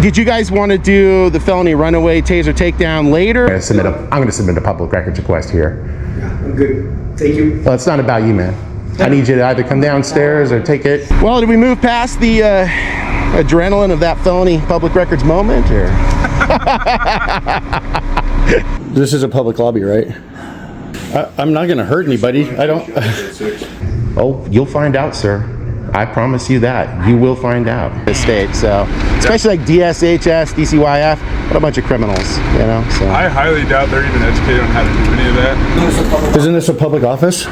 Did you guys want to do the felony runaway taser takedown later? I'm going to submit a public records request here. Yeah, I'm good. Thank you. Well, it's not about you, man. I need you to either come downstairs or take it. Well, did we move past the adrenaline of that felony public records moment, or? This is a public lobby, right? I'm not going to hurt anybody. I don't. Oh, you'll find out, sir. I promise you that. You will find out. The state, so especially like DSHS, DCYF, what a bunch of criminals, you know. So I highly doubt they're even educated on how to do any of that. Isn't this a public office?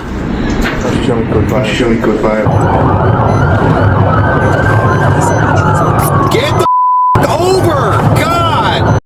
Show me code 5. Show me code 5. Get the over! God!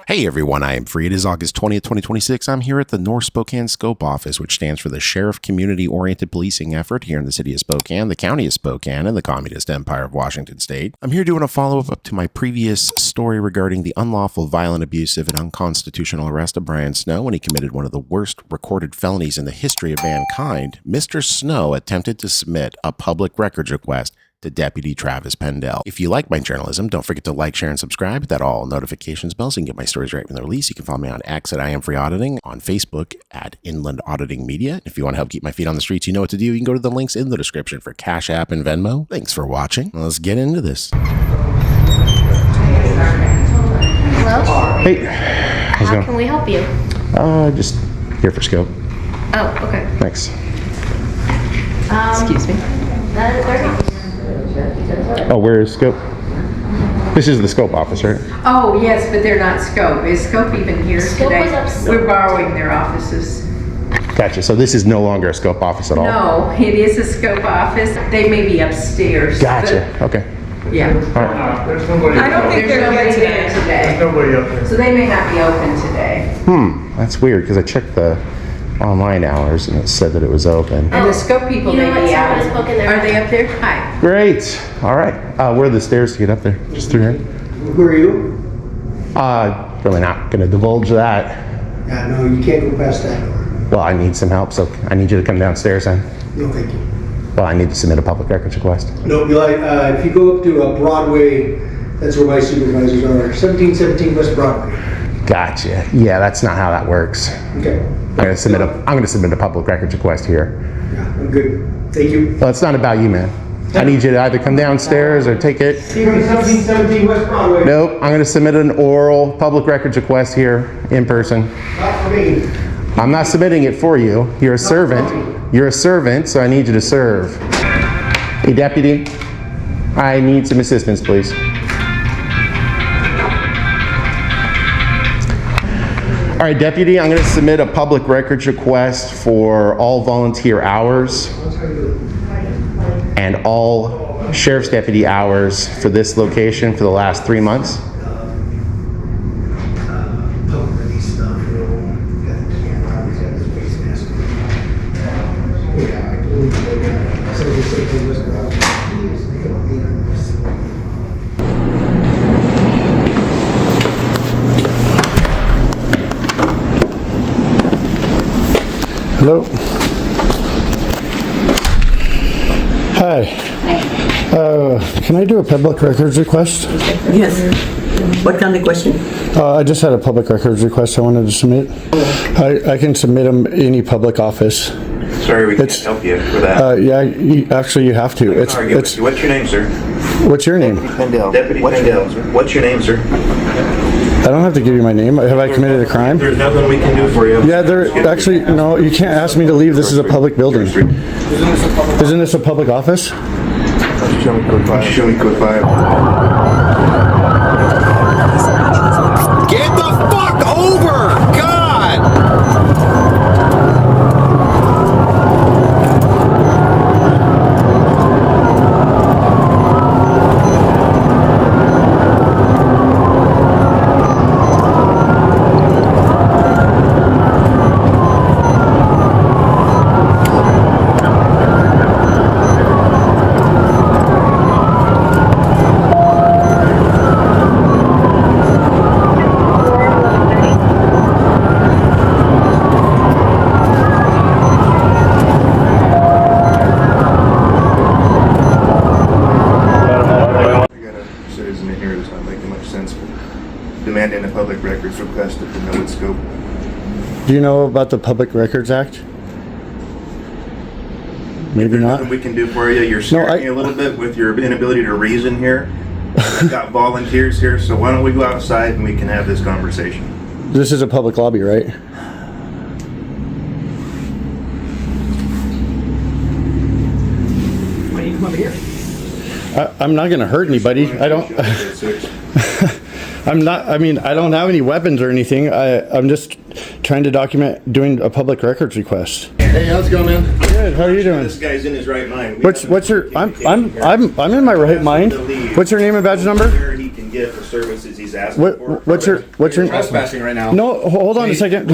Hey everyone, I am Free. It is August 20th, 2026. I'm here at the North Spokane SCOPE office, which stands for the Sheriff Community-Oriented Policing Effort here in the city of Spokane, the county of Spokane, and the Communist Empire of Washington State. I'm here doing a follow-up to my previous story regarding the unlawful, violent, abusive, and unconstitutional arrest of Brian Snow when he committed one of the worst recorded felonies in the history of mankind. Mr. Snow attempted to submit a public records request to Deputy Travis Pendell. If you like my journalism, don't forget to like, share, and subscribe. Hit that all notifications bell so you can get my stories right when they're released. You can follow me on X at I.A.M. Auditing, on Facebook at Inland Auditing Media. If you want to help keep my feet on the streets, you know what to do. You can go to the links in the description for Cash App and Venmo. Thanks for watching. Let's get into this. Hello? hey, how's it How going? can we help you? Just here for scope. Oh, okay. Thanks. Excuse me. They're not. Oh, where is scope? This is the scope office, right? Oh, yes, but they're not SCOPE. Is SCOPE even here SCOPE today? was upstairs. We're borrowing their offices. Gotcha. So this is no longer a scope office at all? No, it is a SCOPE office. They may be upstairs. Gotcha. Okay. but- Yeah. All right. There's nobody. I don't think there's nobody there today. Nobody up there. So they may not be open today. That's weird because I checked the online hours and it said that it was open. And the SCOPE people You know may what? be out. Someone spoke in there. Are they up there? Hi. Great. All right. Where are the stairs to get up there? Just through here? Who are you? Really not going to divulge that. Yeah, no, you can't go past that door. Well, I need some help, so I need you to come downstairs then. No, thank you. Well, I need to submit a public records request. No, if you go up to Broadway, that's where my supervisors are. 1717 West Broadway. Gotcha. Yeah, that's not how that works. Okay. I'm going to submit a public records request here. Yeah, I'm good. Thank you. Well, it's not about you, man. I need you to either come downstairs or take it. 1717 West Broadway. Nope, I'm going to submit an oral public records request here in person. Not for me. I'm not submitting it for you. You're a servant. You're a servant, so I need you to serve. Hey, deputy, I need some assistance, please. All right, deputy, I'm going to submit a public records request for all volunteer hours and all sheriff's deputy hours for this location for the last 3 months. Hello. Hi. Can I do a public records request? Yes. What kind of question? I just had a public records request I wanted to submit. I can submit them any public office. Sorry, we can't help you with that. Actually, you have to. What's your name, sir? What's your name? Pendell. Deputy Pendell. What's your name, sir? I don't have to give you my name. Have I committed a crime? There's nothing we can do for you. Yeah, actually, no, you can't ask me to leave. This is a public building. Isn't this a public office? Show me code 5. Show me code 5. Get the fuck over! God! demanding a public records request at the Inland Scope. Do you know about the Public Records Act? Maybe not. Nothing we can do for you. You're scaring me a little bit with your inability to reason here. I've got volunteers here, so why don't we go outside and we can have this conversation. This is a public lobby, right? Why don't you come over here? I'm not gonna hurt anybody. I don't. I'm not, I mean, I don't have any weapons or anything. I'm just trying to document doing a public records request. Hey, how's it going, man? Good, how are you doing? This guy's in his right mind. What's your, I'm in my right mind. What's your name and badge number? Where he can get the services he's asking for. What's your? Trespassing right now. No, hold on a second.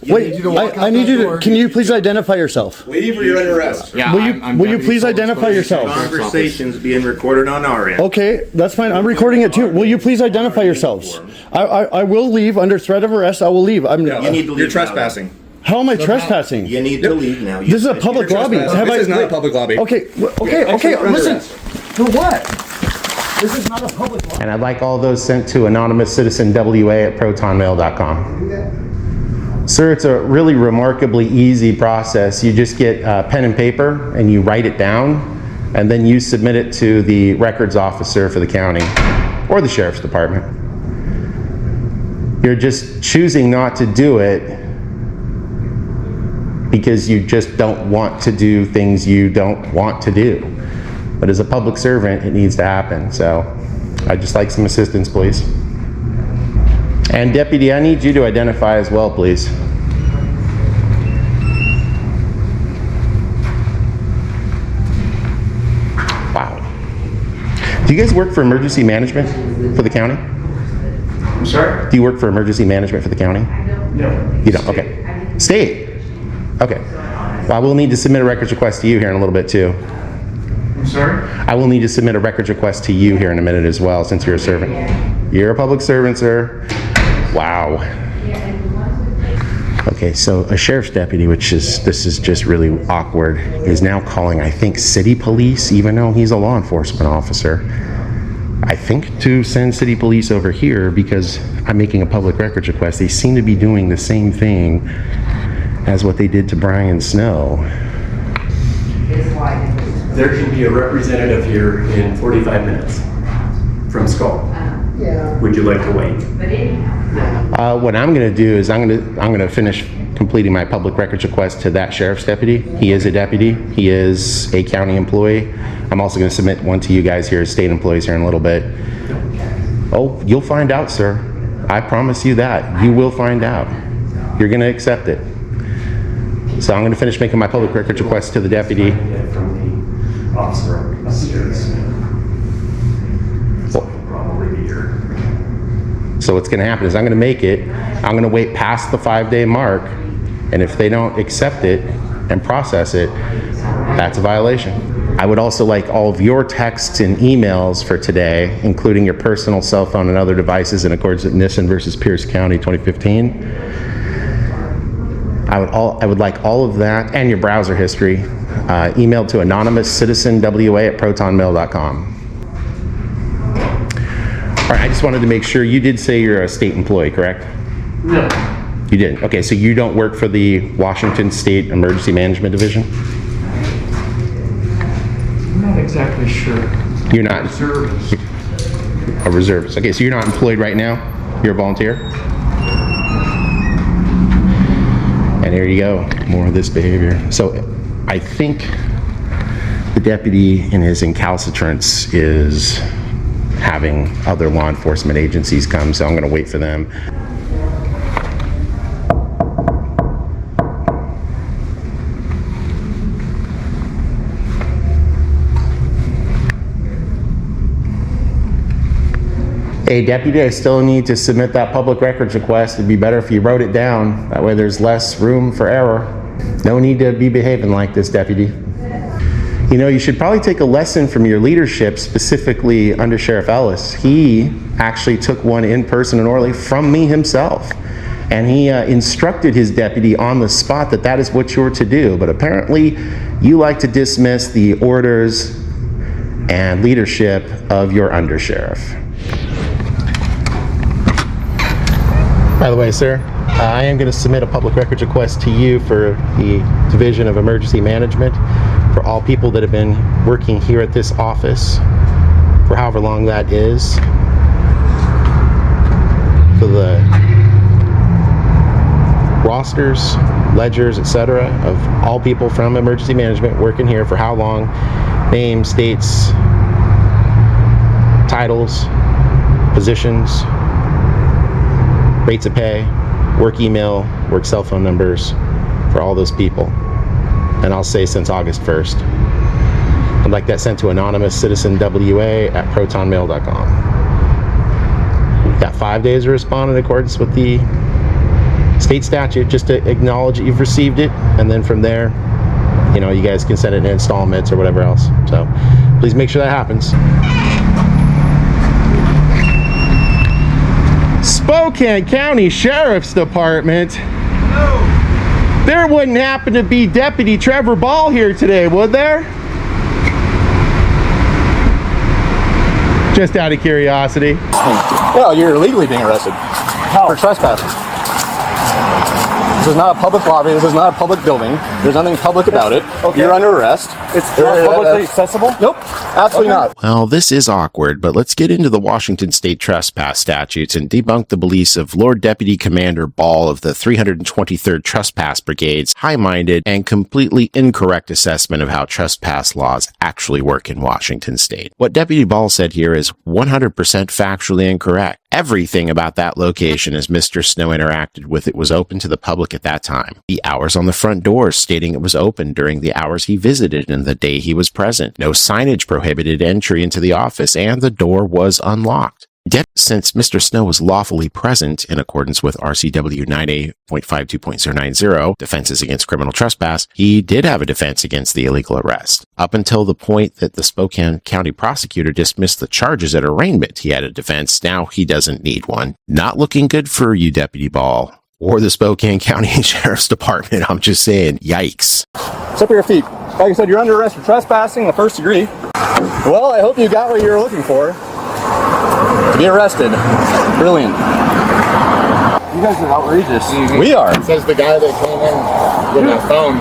Wait, I need you to, can you please identify yourself? Leave or you're under arrest. Yeah, Will you please identify yourself? Conversation's being recorded on our end. Okay, that's fine. I'm recording it too. Will you please identify yourselves? I will leave under threat of arrest. I will leave. You need to leave. You're trespassing. How am I trespassing? You need to leave now. This is a public lobby. This is not a public lobby. Okay, listen. For what? This is not a public lobby. And I'd like all those sent to anonymous citizen wa@protonmail.com. Sir, it's a really remarkably easy process. You just get pen and paper and you write it down, and then you submit it to the records officer for the county or the sheriff's department. You're just choosing not to do it because you just don't want to do things you don't want to do. But as a public servant, it needs to happen. So I'd just like some assistance, please. And Deputy, I need you to identify as well, please. Wow. Do you guys work for emergency management for the county? I'm sorry? Do you work for emergency management for the county? No. You don't, okay. State? Okay. Well, I will need to submit a records request to you here in a little bit too. I'm sorry? I will need to submit a records request to you here in a minute as well, since you're a servant. You're a public servant, sir. Wow. Okay, so a sheriff's deputy, this is just really awkward, is now calling, I think, city police, even though he's a law enforcement officer. I think to send city police over here because I'm making a public records request. They seem to be doing the same thing as what they did to Brian Snow. There can be a representative here in 45 minutes from SCOPE. Would you like to wait? What I'm going to do is I'm going to finish completing my public records request to that sheriff's deputy. He is a deputy. He is a county employee. I'm also going to submit one to you guys here as state employees here in a little bit. Oh, you'll find out, sir. I promise you that. You will find out. You're going to accept it. So I'm going to finish making my public records request to the deputy. From the officer upstairs. So he'll probably be here. So what's going to happen is I'm going to make it. I'm going to wait past the 5-day mark, and if they don't accept it and process it, that's a violation. I would also like all of your texts and emails for today, including your personal cell phone and other devices in accordance with Nissen versus Pierce County 2015. I would like all of that and your browser history emailed to anonymous citizen wa@protonmail.com. All right, I just wanted to make sure you did say you're a state employee, correct? No. You didn't. Okay, so you don't work for the Washington State Emergency Management Division? I'm not exactly sure. You're not Reservist. a reservist. Okay, so you're not employed right now? You're a volunteer? And here you go, more of this behavior. So I think the deputy in his incalcitrance is having other law enforcement agencies come, so I'm going to wait for them. Hey, deputy, I still need to submit that public records request. It'd be better if you wrote it down. That way there's less room for error. No need to be behaving like this, deputy. You know, you should probably take a lesson from your leadership, specifically Under Sheriff Ellis. He actually took one in person in Orly from me himself. And he instructed his deputy on the spot that that is what you're to do. But apparently, you like to dismiss the orders and leadership of your undersheriff. By the way, sir, I am going to submit a public records request to you for the Division of Emergency Management for all people that have been working here at this office for however long that is. For the rosters, ledgers, etc. of all people from emergency management working here for how long, names, dates, titles, positions, rates of pay, work email, work cell phone numbers for all those people. And I'll say since August 1st. I'd like that sent to anonymous citizen wa@protonmail.com. You've got 5 days to respond in accordance with the state statute, just to acknowledge that you've received it, and then from there, you know, you guys can send it in installments or whatever else. So please make sure that happens. Spokane County Sheriff's Department. There wouldn't happen to be Deputy Trevor Ball here today, would there? Just out of curiosity. Well, you're illegally being arrested for trespassing. This is not a public lobby. This is not a public building. There's nothing public about it. Okay. You're under arrest. It's not publicly accessible? Nope. Absolutely not. Well, this is awkward, but let's get into the Washington State trespass statutes and debunk the beliefs of Lord Deputy Commander Ball of the 323rd Trespass Brigade's high-minded and completely incorrect assessment of how trespass laws actually work in Washington State. What Deputy Ball said here is 100% factually incorrect. Everything about that location as Mr. Snow interacted with it was open to the public at that time. The hours on the front door stating it was open during the hours he visited and the day he was present. No signage prohibited entry into the office, and the door was unlocked. Yet, since Mr. Snow was lawfully present in accordance with RCW 9A.52.090, Defenses Against Criminal Trespass, he did have a defense against the illegal arrest. Up until the point that the Spokane County prosecutor dismissed the charges at arraignment, he had a defense. Now he doesn't need one. Not looking good for you, Deputy Ball, or the Spokane County Sheriff's Department. I'm just saying, yikes. Step your feet. Like I said, you're under arrest for trespassing in the first degree. Well, I hope you got what you were looking for. To be arrested. Brilliant. You guys are outrageous. We are. Says the guy that came in with a phone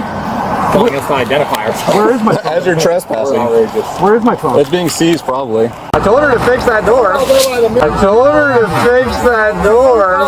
calling us my identifier. Where is my phone? As you're trespassing. Where is my phone? It's being seized, probably. I told her to fix that door. I told her to fix that door.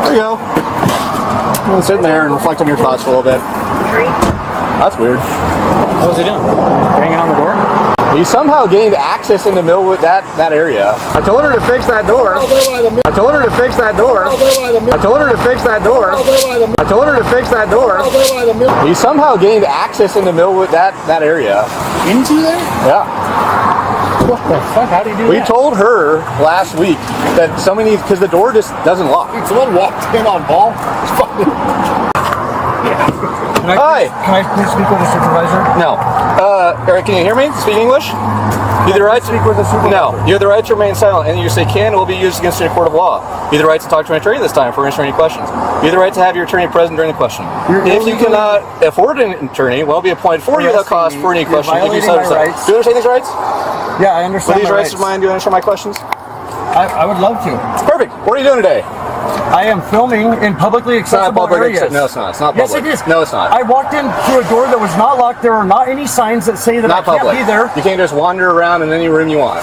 There you go. You can sit there and reflect on your thoughts for a little bit. That's weird. What was he doing? Banging on the door? He somehow gained access in the middle of that area. I told her to fix that door. I told her to fix that door. I told her to fix that door. I told her to fix that door. He somehow gained access in the middle of that area. Into there? Yeah. What the fuck? How do you do We that? told her last week that somebody needs, because the door just doesn't lock. Someone walked in on Ball. It's fucking... Hi. Can I please speak with the supervisor? No. Eric, can you hear me? Speak English? You have the right to speak with the supervisor. No. You have the right to remain silent. And you say can will be used against you in a court of law. You have the right to talk to an attorney this time for answering any questions. You have the right to have your attorney present during the question. If you cannot afford an attorney, well, be appointed for you without cost for any questions. If you decide to. Do you understand these rights? Yeah, I understand. Are these rights of mine? Do you understand my questions? I would love to. Perfect. What are you doing today? I am filming in publicly accessible areas. No, it's not. It's not Yes, public. it is. No, it's not. I walked in through a door that was not locked. There are not any signs that say that Not I can't public. be there. You can't just wander around in any room you want.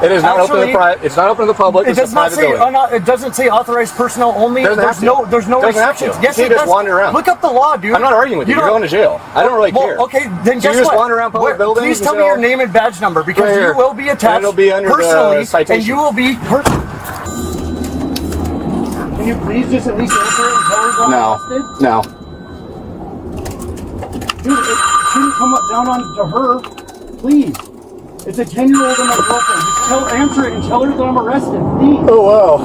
It is not open to it's not open to the public. It It's does a not private say. building. It doesn't say authorized personnel only. Doesn't have to. There's no Doesn't have to. restrictions. Yes, You it can't just does. wander around. Look up the law, dude. I'm not arguing with you. You're don't- going to jail. I don't really care. Okay, then So guess you just what? wander around public buildings Please tell me until- your name and badge number because Right here. you will be And attached it'll be under the personally, citation. and you will be. Can you please just at least answer it and tell her I'm arrested? No. Dude, it shouldn't come up down on to her. Please. It's a 10-year-old and my girlfriend. Just answer it and tell her that I'm arrested, please. Oh, wow.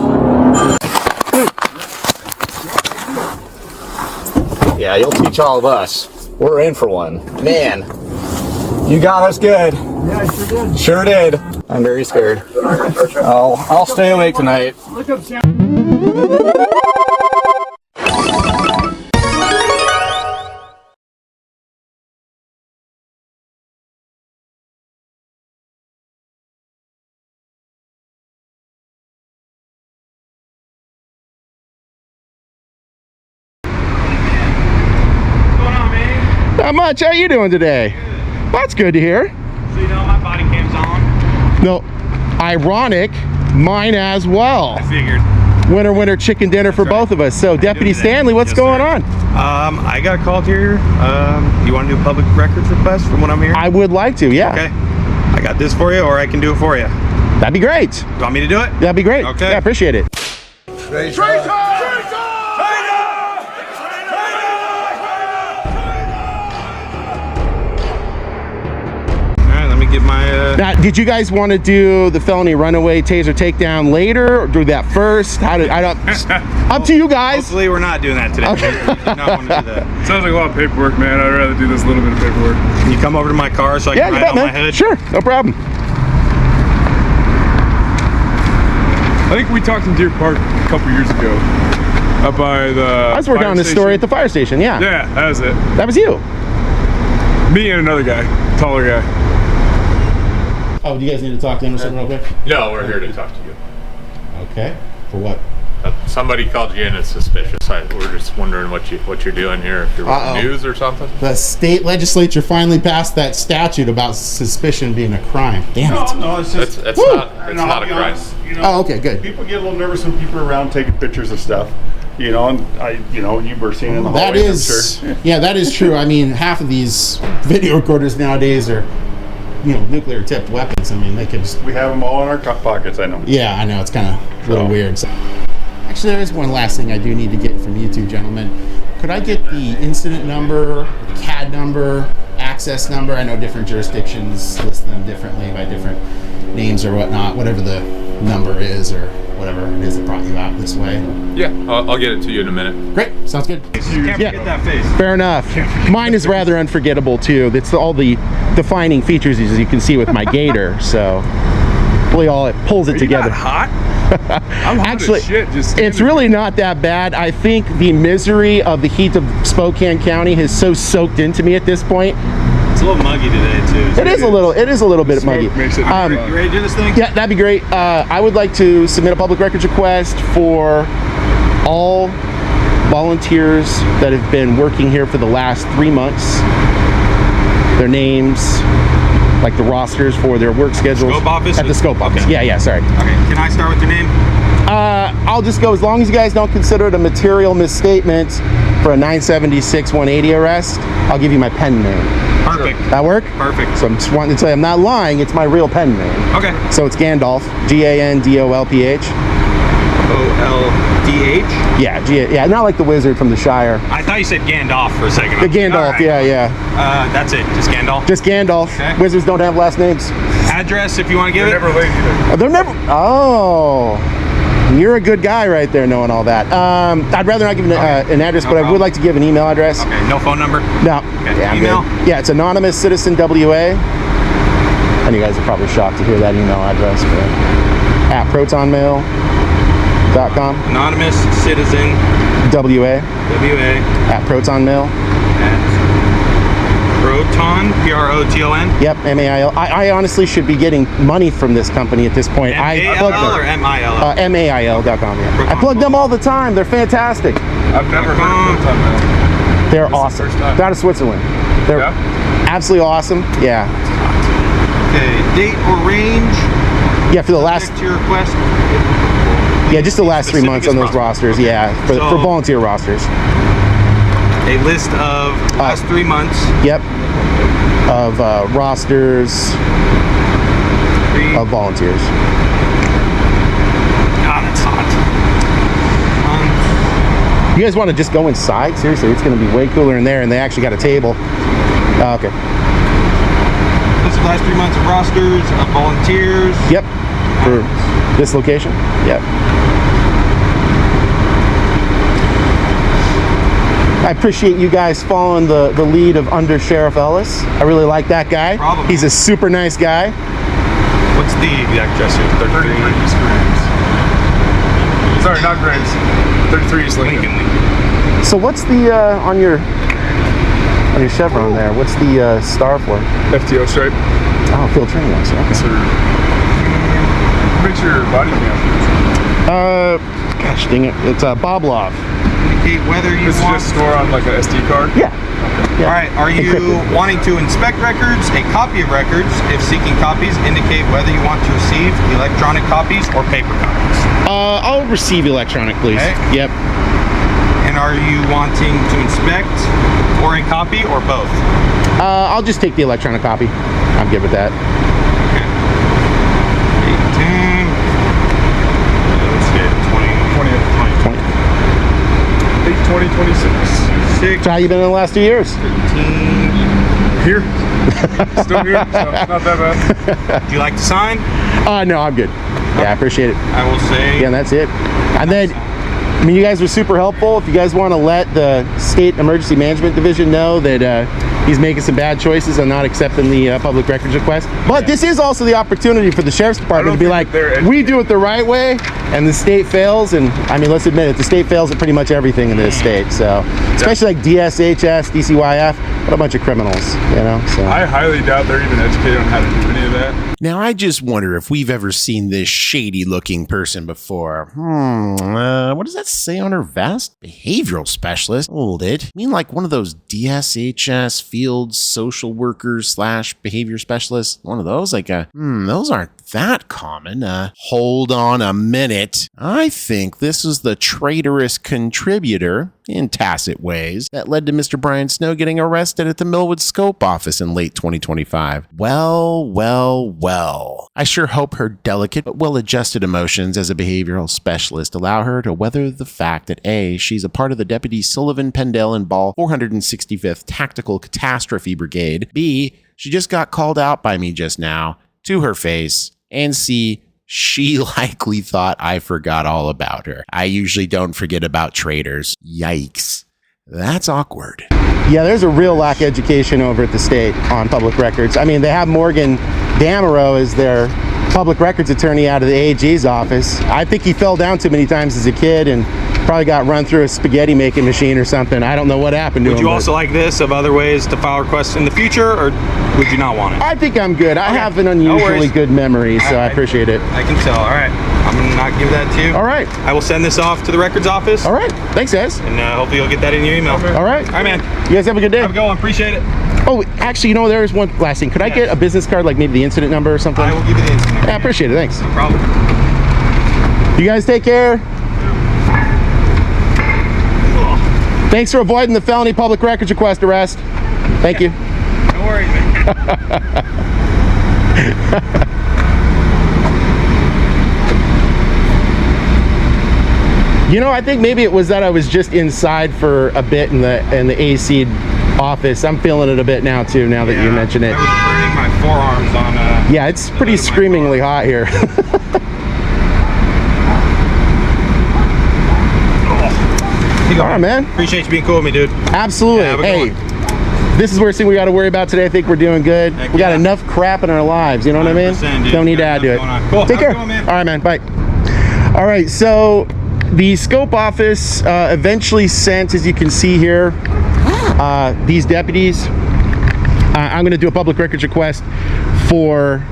Yeah, you'll teach all of us. We're in for one. Man, you got us good. Yeah, I sure did. Sure did. I'm very scared. I'll stay awake tonight. Look up Sam. Not much. How you doing today? That's good to hear. So you know my body cam's on? No, ironic, mine as well. I figured. Winner chicken dinner for both of us. So Deputy Stanley, what's going on? I got called here. You want to do a public records request from when I'm here? I would like to, yeah. Okay. I got this for you, or I can do it for you. That'd be great. You want me to do it? That'd be great. Okay. Yeah, appreciate it. Get my Now, did you guys want to do the felony runaway taser takedown later, or do that first? I don't. Up to you guys. Hopefully, we're not doing that today. We do not want to do that. Sounds like a lot of paperwork, man. I'd rather do this little bit of paperwork. Can you come over to my car so I Yeah, can you ride bet, on man. my hood? Sure, no problem. I think we talked in Deer Park a couple years ago. Up by the I was working on this story at the fire station. Yeah. Yeah, that was it. That was you. Me and another guy, taller guy. Oh, do you guys need to talk to him or something real quick? No, we're here to talk to you. Okay. For what? Somebody called you in as suspicious. We're just wondering what you're doing here. If you're with the news or something. The state legislature finally passed that statute about suspicion being a crime. Damn it. No, it's just It's not a crime. You know, Oh, okay, good. People get a little nervous when people are around taking pictures of stuff. You know, and you were seen in the hallway. That is, I'm sure. yeah, that is true. I mean, half of these video recorders nowadays are, nuclear tipped weapons. I mean, they could just. We have them all in our pockets. I know. Yeah, I know. It's kind of a little weird. So. Actually, there is one last thing I do need to get from you two gentlemen. Could I get the incident number, CAD number, access number? I know different jurisdictions list them differently by different names or whatnot. Whatever the number is or whatever it is that brought you out this way. Yeah, I'll get it to you in a minute. Great, sounds good. Can't forget that face. Fair enough. Mine is rather unforgettable too. It's all the defining features, as you can see with my gator. So really all it pulls it together. Hot? I'm hot Actually, as shit. it's really not that bad. I think the misery of the heat of Spokane County has so soaked into me at this point. It's a little muggy today too. It is a little bit muggy. You ready to do this thing? Yeah, that'd be great. I would like to submit a public records request for all volunteers that have been working here for the last 3 months. Their names, like the rosters for their work schedules. Scope office? At the Scope office. Okay. Yeah, sorry. Okay, can I start with your name? I'll just go, as long as you guys don't consider it a material misstatement for a 976-180 arrest, I'll give you my pen name. Perfect. That work? Perfect. So I'm just wanting to tell you, I'm not lying, it's my real pen name. Okay. So it's Gandalf, Gandolph. O-L-D-H? Yeah, not like the wizard from the Shire. I thought you said Gandalf for a second. The Gandalf, All right. yeah. That's it, just Gandalf? Just Gandalf. Okay. Wizards don't have last names. Address, if you want to give it? Never late either. They're never, you're a good guy right there knowing all that. I'd rather not give an address, but I would like to give an email address. Okay, no phone number? No. Okay. Yeah, I'm Email? good. Yeah, it's Anonymous Citizen WA. And you guys are probably shocked to hear that email address, but at protonmail.com. Anonymous Citizen WA. WA At protonmail. at Proton, P-R-O-T-O-N? Yep, M-A-I-L. I honestly should be getting money from this company at this point. M-A-L-L or M-I-L-L? M-A-I-L.com, yeah. I plug them all the time. They're fantastic. I've never heard of Proton, man. They're awesome. They're out of Switzerland. They're absolutely awesome. Yeah. Okay, date or range? Yeah, for the last... To your request? Yeah, just the last 3 months on those rosters. Yeah, for volunteer rosters. A list of last 3 months. Yep. Of rosters of volunteers. God, it's hot. You guys want to just go inside? Seriously, it's going to be way cooler in there, and they actually got a table. Okay. List of last 3 months of rosters of volunteers. Yep. For this location? Yep. I appreciate you guys following the lead of Under Sheriff Ellis. I really like that guy. Probably. He's a super nice guy. What's the exact address here? 33 East Graves. Sorry, not Graves. 33 East Lincoln. So what's the on your Chevron there? What's the star for? FTO stripe. Oh, field training officer. Okay. Sir. Make sure your body cam. Gosh dang it! It's Bob Love. Indicate whether you This want... is just store on like an SD card? Yeah. Yeah. All right, are you Encrypted. wanting to inspect records, a copy of records? If seeking copies, indicate whether you want to receive electronic copies or paper copies. I'll receive electronic, please. Okay. Yep. And are you wanting to inspect or a copy or both? I'll just take the electronic copy. I'm good with that. Okay. 18. Let's get 20. 8/20/26. So how you been in the last 2 years? 13. Here. Still here, so not that bad. Would you like to sign? No, I'm good. Yeah, I appreciate it. I will say. Yeah, and that's it. And then, I mean, you guys were super helpful. If you guys want to let the State Emergency Management Division know that he's making some bad choices and not accepting the public records request. But this is also the opportunity for the Sheriff's Department to be like, we do it the right way, and the state fails. And I mean, let's admit it, the state fails at pretty much everything in this state. So, especially like DSHS, DCYF, what a bunch of criminals, you know? So. I highly doubt they're even educated on how to do any of that. Now, I just wonder if we've ever seen this shady-looking person before. What does that say on her vest? Behavioral specialist? Hold it. I mean, like one of those DSHS field social workers / behavior specialists? One of those? Like, those aren't that common. Hold on a minute. I think this is the traitorous contributor, in tacit ways, that led to Mr. Brian Snow getting arrested at the Millwood Scope office in late 2025. Well. I sure hope her delicate but well-adjusted emotions as a behavioral specialist allow her to weather the fact that A, she's a part of the Deputies Sullivan, Pendel, and Ball 465th Tactical Catastrophe Brigade, B, she just got called out by me just now, to her face, and C, she likely thought I forgot all about her. I usually don't forget about traitors. Yikes. That's awkward. Yeah, there's a real lack of education over at the state on public records. I mean, they have Morgan Damerow as their public records attorney out of the AG's office. I think he fell down too many times as a kid and probably got run through a spaghetti making machine or something. I don't know what happened to him. Would you also like this of other ways to file requests in the future, or would you not want it? I think I'm good. I have an unusually good memory, so I appreciate it. I can tell. All right. I'm going to not give that to you. All right. I will send this off to the records office. All right. Thanks, guys. And hopefully you'll get that in your email. All right. All right, man. You guys have a good day. Have a good one. Appreciate it. Oh, actually, you know, there is one last thing. Could I get a business card, like maybe the incident number or something? I will give you the incident number. Yeah, I appreciate it. Thanks. No problem. You guys take care. Thanks for avoiding the felony public records request arrest. Thank you. No worries, man. You know, I think maybe it was that I was just inside for a bit in the AC office. I'm feeling it a bit now too, now that you mention it. I was burning my forearms on yeah, it's pretty screamingly hot here. All right, man. Appreciate you being cool with me, dude. Absolutely. Yeah, hey, this is the worst thing we got to worry about today. I think we're doing good. We got enough crap in our lives. You know what I mean? Dude. Don't need to add to it. Cool. Take care. Going, man. All right, man. Bye. All right. So the Scope office eventually sent, as you can see here, these deputies I'm going to do a public records request for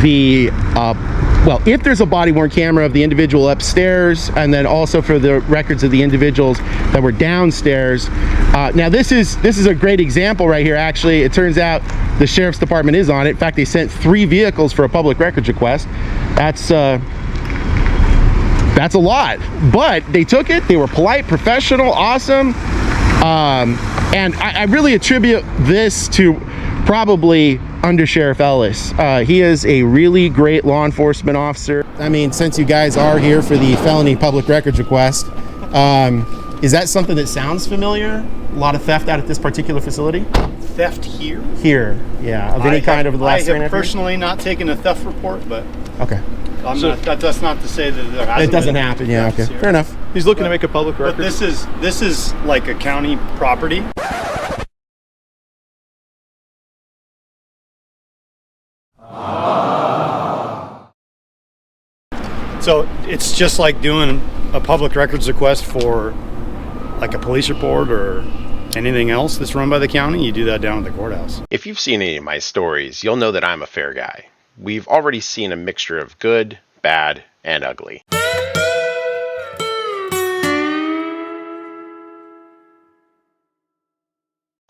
the, well, if there's a body-worn camera of the individual upstairs, and then also for the records of the individuals that were downstairs. Now this is a great example right here. Actually, it turns out the sheriff's department is on it. In fact, they sent 3 vehicles for a public records request. That's a lot, but they took it. They were polite, professional, awesome. And I really attribute this to probably Under Sheriff Ellis. He is a really great law enforcement officer. I mean, since you guys are here for the felony public records request, is that something that sounds familiar? A lot of theft out at this particular facility? Theft here? Here, yeah, of any kind over the last 3.5 years? I have personally not taken a theft report, but okay. That's not to say that there hasn't. It doesn't happen. Yeah. Okay. Fair enough. He's looking to make a public record. But this is like a county property. So it's just like doing a public records request for like a police report or anything else that's run by the county. You do that down at the courthouse. If you've seen any of my stories, you'll know that I'm a fair guy. We've already seen a mixture of good, bad, and ugly.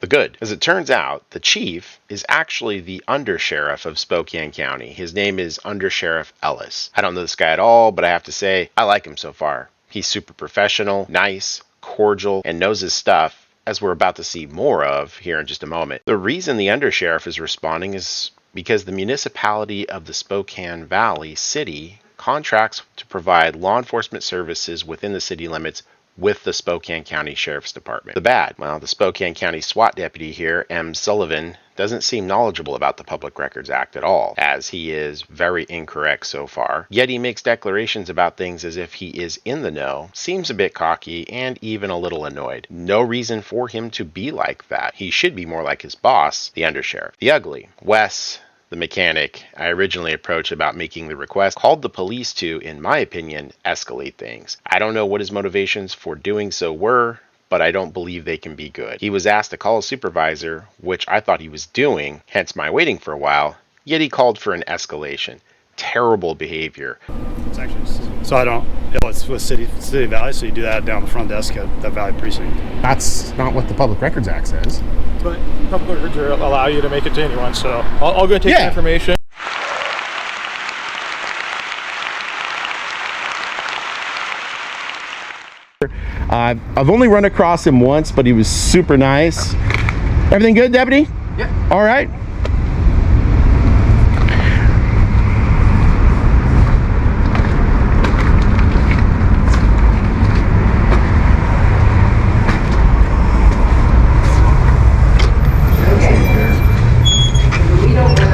The good. As it turns out, the chief is actually the undersheriff of Spokane County. His name is Under Sheriff Ellis. I don't know this guy at all, but I have to say, I like him so far. He's super professional, nice, cordial, and knows his stuff, as we're about to see more of here in just a moment. The reason the undersheriff is responding is because the municipality of the Spokane Valley City contracts to provide law enforcement services within the city limits with the Spokane County Sheriff's Department. The bad, well, the Spokane County SWAT deputy here, M. Sullivan, doesn't seem knowledgeable about the Public Records Act at all, as he is very incorrect so far. Yet he makes declarations about things as if he is in the know, seems a bit cocky, and even a little annoyed. No reason for him to be like that. He should be more like his boss, the undersheriff. The ugly, Wes, the mechanic I originally approached about making the request, called the police to, in my opinion, escalate things. I don't know what his motivations for doing so were, but I don't believe they can be good. He was asked to call a supervisor, which I thought he was doing, hence my waiting for a while, yet he called for an escalation. Terrible behavior. It's actually, so I don't, it's with City Valley, so you do that down the front desk at the Valley Precinct. That's not what the Public Records Act says. But public records allow you to make it to anyone, so I'll go take the information. I've only run across him once, but he was super nice. Everything good, Deputy? Yeah. All right.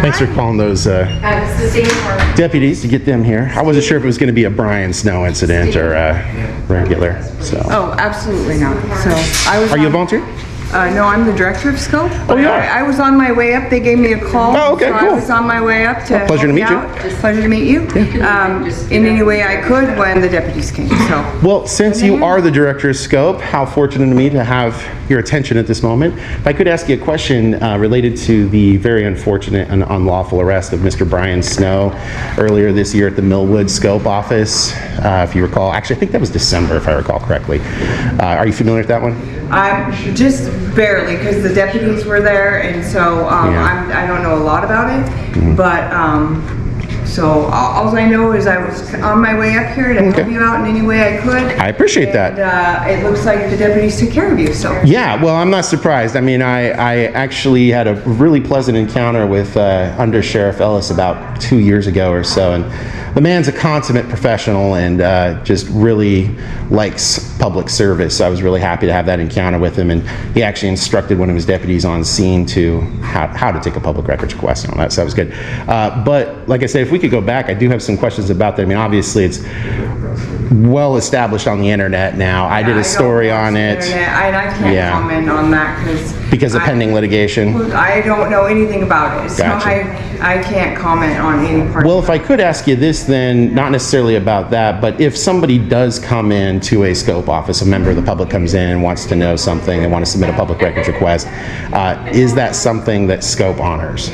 Thanks for calling those deputies to get them here. I wasn't sure if it was going to be a Brian Snow incident or regular. So. Oh, absolutely not. So I was. Are you a volunteer? No, I'm the director of SCOPE. Oh, you are? I was on my way up. They gave me a call. Oh, okay, so cool. I was on my way up to. Well, pleasure to meet you. Pleasure to meet you. In any way I could when the deputies came. So. Well, since you are the director of SCOPE, how fortunate of me to have your attention at this moment. If I could ask you a question related to the very unfortunate and unlawful arrest of Mr. Brian Snow earlier this year at the Millwood SCOPE office, if you recall. Actually, I think that was December, if I recall correctly. Are you familiar with that one? Just barely, because the deputies were there, and so I don't know a lot about it, but so all I know is I was on my way up here to help you out in any way I could. I appreciate that. It looks like the deputies took care of you, so. Yeah, well, I'm not surprised. I mean, I actually had a really pleasant encounter with Under Sheriff Ellis about 2 years ago or so, and the man's a consummate professional and just really likes public service. So I was really happy to have that encounter with him, and he actually instructed one of his deputies on scene to how to take a public records request and all that, so that was good. But like I said, if we could go back, I do have some questions about that. I mean, obviously it's well established on the internet now. I did a story on it. And I can't comment on that because of pending litigation. I don't know anything about it, so Gotcha. I can't comment on any part. Well, if I could ask you this then, not necessarily about that, but if somebody does come in to a SCOPE office, a member of the public comes in and wants to know something, they want to submit a public records request, is that something that SCOPE honors?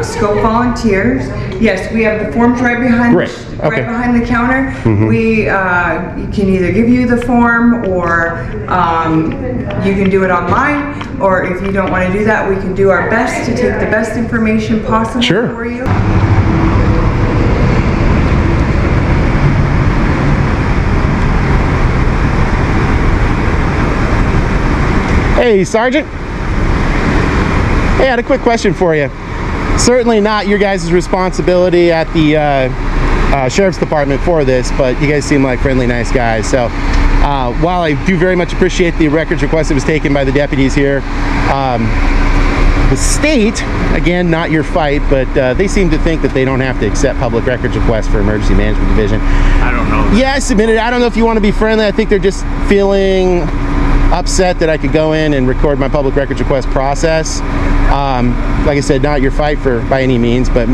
SCOPE volunteers, yes, we have the forms right behind, right behind the counter. We can either give you the form, or you can do it online, or if you don't want to do that, we can do our best to take the best information possible for you. Hey, Sergeant. Hey, I had a quick question for you. Certainly not your guys' responsibility at the Sheriff's Department for this, but you guys seem like friendly, nice guys. So while I do very much appreciate the records request that was taken by the deputies here, the state, again, not your fight, but they seem to think that they don't have to accept public records requests for Emergency Management Division. I don't know. Yeah, I submitted it. I don't know if you want to be friendly. I think they're just feeling upset that I could go in and record my public records request process. Like I said, not your fight by any means, but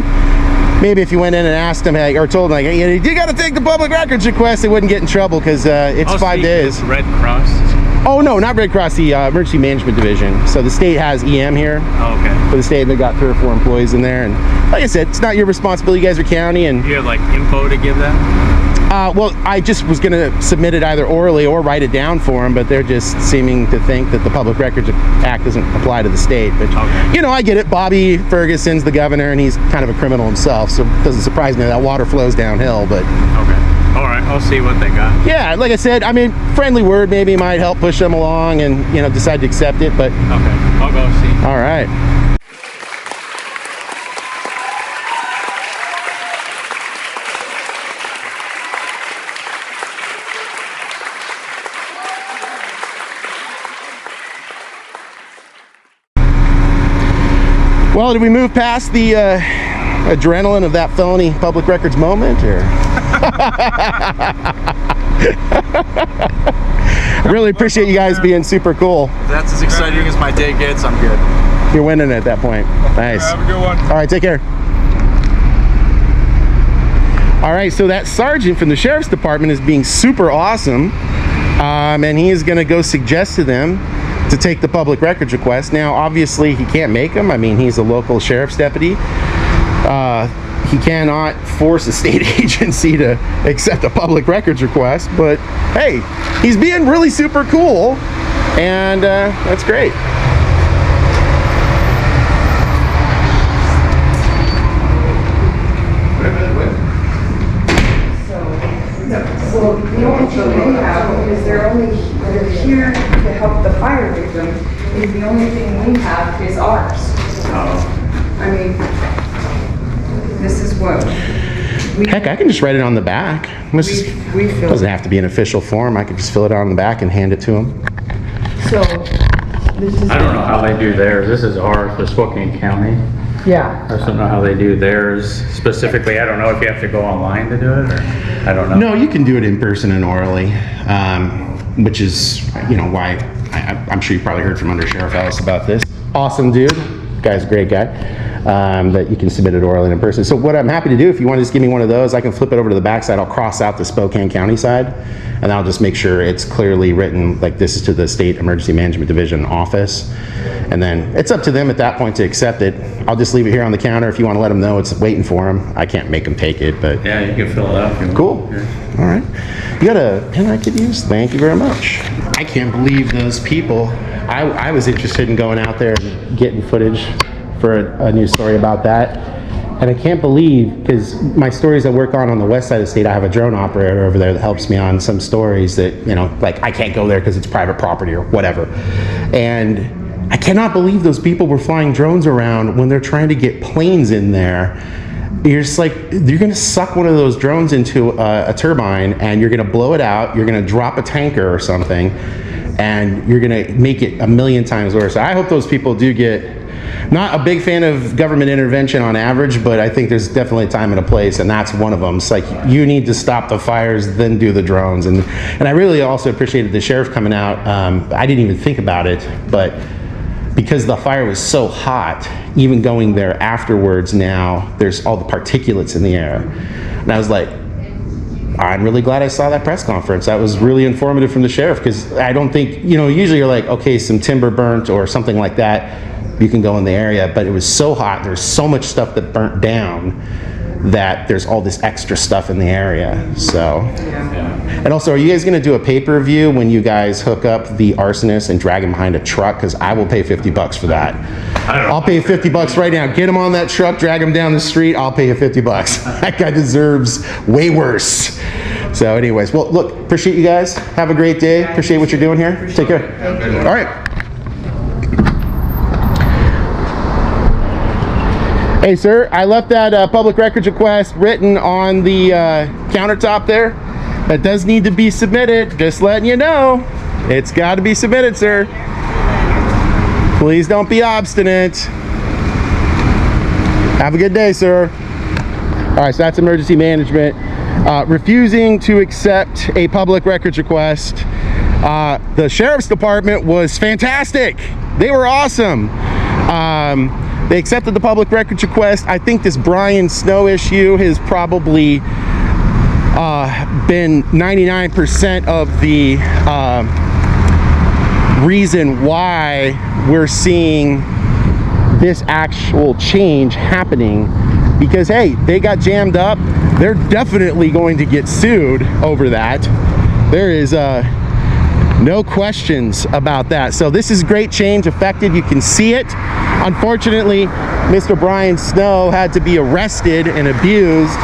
maybe if you went in and asked them, or told them, like, hey, you got to take the public records request, they wouldn't get in trouble because it's 5 days. Red Cross? Oh, no, not Red Cross, the Emergency Management Division. So the state has I.A.M. here. Oh, okay. For the state, they've got 3 or 4 employees in there. And like I said, it's not your responsibility. You guys are county. And you have, like, info to give them? Well, I just was going to submit it either orally or write it down for them, but they're just seeming to think that the Public Records Act doesn't apply to the state. But, you know, I get it. Bobby Ferguson's the governor, and he's kind of a criminal himself, so it doesn't surprise me that water flows downhill. But okay. All right, I'll see what they got. Yeah, like I said, I mean, friendly word maybe might help push them along and, you know, decide to accept it, but... Okay, I'll go see. All right. Well, did we move past the adrenaline of that felony public records moment, or? I really appreciate you guys being super cool. If that's as exciting as my day gets, I'm good. You're winning at that point. Nice. Have a good one. All right, take care. All right, so that sergeant from the Sheriff's Department is being super awesome, and he is going to go suggest to them to take the public records request. Now, obviously, he can't make them. I mean, he's a local sheriff's deputy. He cannot force a state agency to accept a public records request, but hey, he's being really super cool, and that's great. So the only thing we have is they're here to help the fire victims. Is the only thing we have is ours. I mean, this is what we... Heck, I can just write it on the back. We fill doesn't have to be an official form. I could just fill it out on the back and hand it to him. So, this is... I don't know how they do theirs. This is ours for Spokane County. Yeah. I just don't know how they do theirs specifically. I don't know if you have to go online to do it, or I don't know. No, you can do it in person and orally, which is, you know, why I'm sure you probably heard from Under Sheriff Ellis about this. Awesome dude. Guy's a great guy. That you can submit it orally and in person. So what I'm happy to do, if you want to just give me one of those, I can flip it over to the back side. I'll cross out the Spokane County side, and I'll just make sure it's clearly written, like this is to the State Emergency Management Division office. And then it's up to them at that point to accept it. I'll just leave it here on the counter if you want to let them know it's waiting for them. I can't make them take it, but... Yeah, you can fill it out if you want. Cool. All right. You got a pen I could use? Thank you very much. I can't believe those people. I was interested in going out there and getting footage for a news story about that. And I can't believe, because my stories I work on the west side of the state, I have a drone operator over there that helps me on some stories that, you know, like I can't go there because it's private property or whatever. And I cannot believe those people were flying drones around when they're trying to get planes in there. You're just like, you're gonna suck one of those drones into a turbine and you're gonna blow it out, you're gonna drop a tanker or something, and you're gonna make it a million times worse. I hope those people do get not a big fan of government intervention on average, but I think there's definitely a time and a place, and that's one of them. It's like, you need to stop the fires, then do the drones. And I really also appreciated the sheriff coming out. I didn't even think about it, but because the fire was so hot, even going there afterwards now, there's all the particulates in the air. And I was like, I'm really glad I saw that press conference. That was really informative from the sheriff, because I don't think, usually you're like, okay, some timber burnt or something like that, you can go in the area, but it was so hot, there's so much stuff that burnt down that there's all this extra stuff in the area. So, and also, are you guys gonna do a pay-per-view when you guys hook up the arsonist and drag him behind a truck? Because I will pay $50 for that. I'll pay $50 right now. Get him on that truck, drag him down the street, I'll pay you $50. That guy deserves way worse. So anyways, well, look, appreciate you guys. Have a great day. Appreciate what you're doing here. Take care. All right. Hey, sir, I left that public records request written on the countertop there. That does need to be submitted. Just letting you know. It's got to be submitted, sir. Please don't be obstinate. Have a good day, sir. All right, so that's emergency management. Refusing to accept a public records request. The sheriff's department was fantastic. They were awesome. They accepted the public records request. I think this Brian Snow issue has probably been 99% of the reason why we're seeing this actual change happening, because hey, they got jammed up. They're definitely going to get sued over that. There is no questions about that. So this is great change affected. You can see it. Unfortunately, Mr. Brian Snow had to be arrested and abused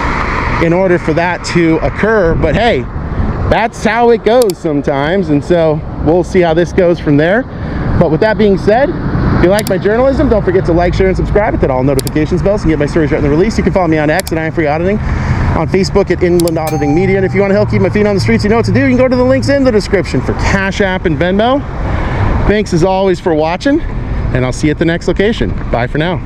in order for that to occur. But hey, that's how it goes sometimes. And so we'll see how this goes from there. But with that being said, if you like my journalism, don't forget to like, share, and subscribe. Hit all notifications bells and get my stories right in the release. You can follow me on X at I.A.M. Free Auditing, on Facebook at Inland Auditing Media. And if you want to help keep my feet on the streets, you know what to do. You can go to the links in the description for Cash App and Venmo. Thanks as always for watching, and I'll see you at the next location. Bye for now.